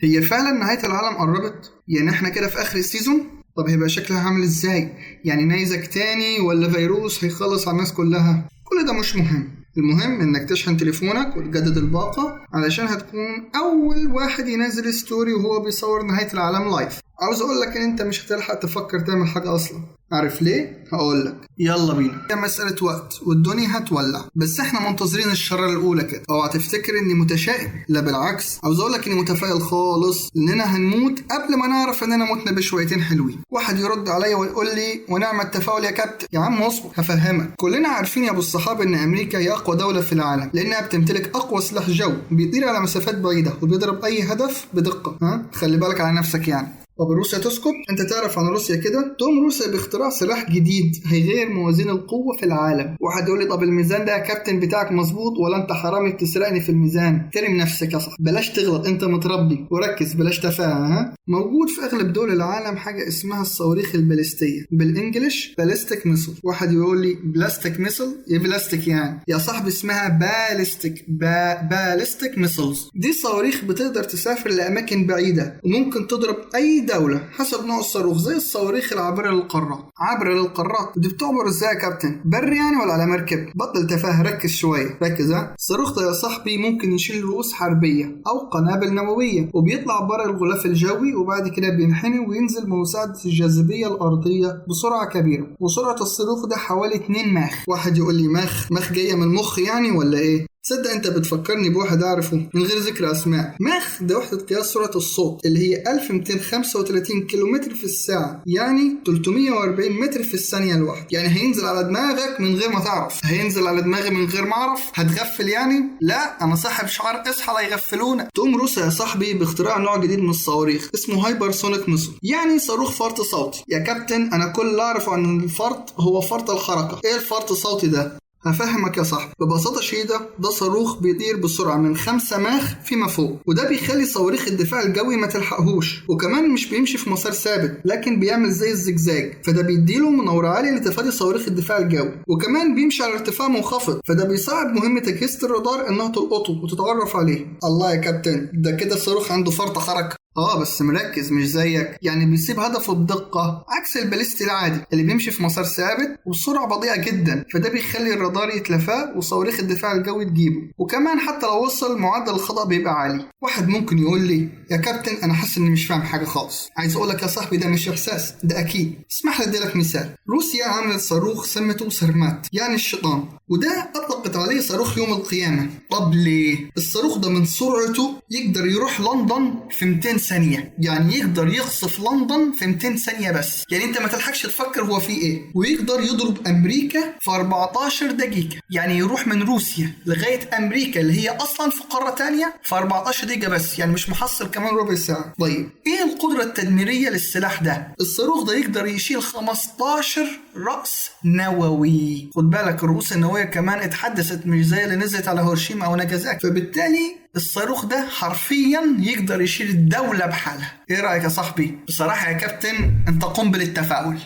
هي فعلا نهاية العالم قربت؟ يعني احنا كده في آخر السيزون؟ طب هيبقى شكلها عامل ازاي؟ يعني نيزك تاني ولا فيروس هيخلص على الناس كلها؟ كل ده مش مهم. المهم انك تشحن تليفونك وتجدد الباقة علشان هتكون اول واحد ينزل ستوري وهو بيصور نهاية العالم لايف. عاوز اقولك ان انت مش هتلحق تفكر تعمل حاجة اصلا. عارف ليه؟ هقولك. يلا بينا. هي مسألة وقت والدنيا هتولع، بس احنا منتظرين الشرارة الاولى كده. اوعى تفتكر اني متشائم، لا بالعكس، عاوز اقولك اني متفائل خالص اننا هنموت قبل ما نعرف اننا متنا بشويتين حلوين. واحد يرد عليا ويقول لي ونعم التفاؤل يا كابتن. يا عم اصبر هفهمك. كلنا عارفين يا ابو الصحاب ان امريكا هي اقوى دولة في العالم لانها بتمتلك اقوى سلاح جو بيطير على مسافات بعيدة وبيضرب اي هدف بدقة. خلي بالك على نفسك يعني. طب روسيا تسكت؟ انت تعرف عن روسيا كده؟ تقوم روسيا باختراع سلاح جديد هيغير موازين القوة في العالم. واحد يقول لي طب الميزان ده يا كابتن بتاعك مظبوط ولا انت حرامي بتسرقني في الميزان؟ ترم نفسك يا صاحبي، بلاش تغلط، انت متربي وركز، بلاش تفاهة. موجود في اغلب دول العالم حاجة اسمها الصواريخ الباليستية، بالانجلش باليستيك ميسل. واحد يقول لي بلاستيك ميسل؟ ايه بلاستيك يعني؟ يا صاحبي اسمها باليستيك ميسلز. دي صواريخ بتقدر تسافر لاماكن بعيدة وممكن تضرب اي دولة حسب نوع الصاروخ، زي الصواريخ العابرة للقارات. عابرة للقارات دي بتعبر ازاي يا كابتن؟ بري يعني ولا على مركب؟ بطل تفاهة، ركز شوية، ركز. الصاروخ ده يا صاحبي ممكن يشيل رؤوس حربية او قنابل نووية وبيطلع بره الغلاف الجوي وبعد كده بينحني وينزل بمساعدة الجاذبية الأرضية بسرعة كبيرة. وسرعة الصاروخ ده حوالي 2 ماخ. واحد يقول لي ماخ جاية من المخ يعني ولا ايه؟ تصدق انت بتفكرني بواحد اعرفه من غير ذكر اسماء. ماخ ده وحدة قياس سرعة الصوت اللي هي 1235 كيلومتر في الساعة، يعني 340 متر في الثانية الواحدة. يعني هينزل على دماغك من غير ما تعرف. هينزل على دماغي من غير ما اعرف؟ هتغفل يعني؟ لا، انا صاحب شعار اصحى لا يغفلونا. تقوم روسيا يا صاحبي باختراع نوع جديد من الصواريخ اسمه هايبرسونيك ميسل، يعني صاروخ فرط صوتي. يا كابتن انا كل اللي اعرفه عن الفرط هو فرط الحركة. ايه الفرط الصوتي ده؟ هفهمك يا صاحبي ببساطة شديدة. ده صاروخ بيطير بسرعة من 5 ماخ فيما فوق، وده بيخلي صواريخ الدفاع الجوي ما تلحقهوش. وكمان مش بيمشي في مسار ثابت لكن بيعمل زي الزجزاج، فده بيديله مناورة عالية لتفادي صواريخ الدفاع الجوي. وكمان بيمشي على ارتفاع منخفض، فده بيصعب مهمة أجهزة الرادار انها تلقطه وتتعرف عليه. الله يا كابتن، ده كده الصاروخ عنده فرط حركة. بس مركز مش زيك، يعني بيسيب هدفه بدقة عكس الباليستي العادي اللي بيمشي في مسار ثابت وبسرعة بطيئة جدا، فده بيخلي الرادار يتلفاه وصواريخ الدفاع الجوي تجيبه. وكمان حتى لو وصل معدل الخطأ بيبقى عالي. واحد ممكن يقول لي يا كابتن انا حاسس اني مش فاهم حاجة خالص. عايز اقولك يا صاحبي ده مش احساس، ده اكيد. اسمح لي اديلك مثال. روسيا عملت صاروخ سمته سرمات يعني الشيطان، وده اطلقت عليه صاروخ يوم القيامة. طب ليه؟ الصاروخ ده من سرعته يقدر يروح لندن في 200 ثانية، يعني يقدر يقصف لندن في 200 ثانية بس. يعني انت ما تلحقش تفكر هو فيه ايه. ويقدر يضرب امريكا في 14 دقيقة، يعني يروح من روسيا لغاية امريكا اللي هي اصلا في قارة تانية في 14 دقيقة بس، يعني مش محصل كمان ربع ساعة. طيب ايه القدرة التدميرية للسلاح ده؟ الصاروخ ده يقدر يشيل 15 رأس نووي. خد بالك الرؤوس النووية كمان اتحدثت، مش زي اللي نزلت على هيروشيما او ناجازاكي. فبالتالي الصاروخ ده حرفيا يقدر يشيل الدولة بحالها. ايه رأيك يا صاحبي؟ بصراحة يا كابتن انت قنبلة التفاؤل.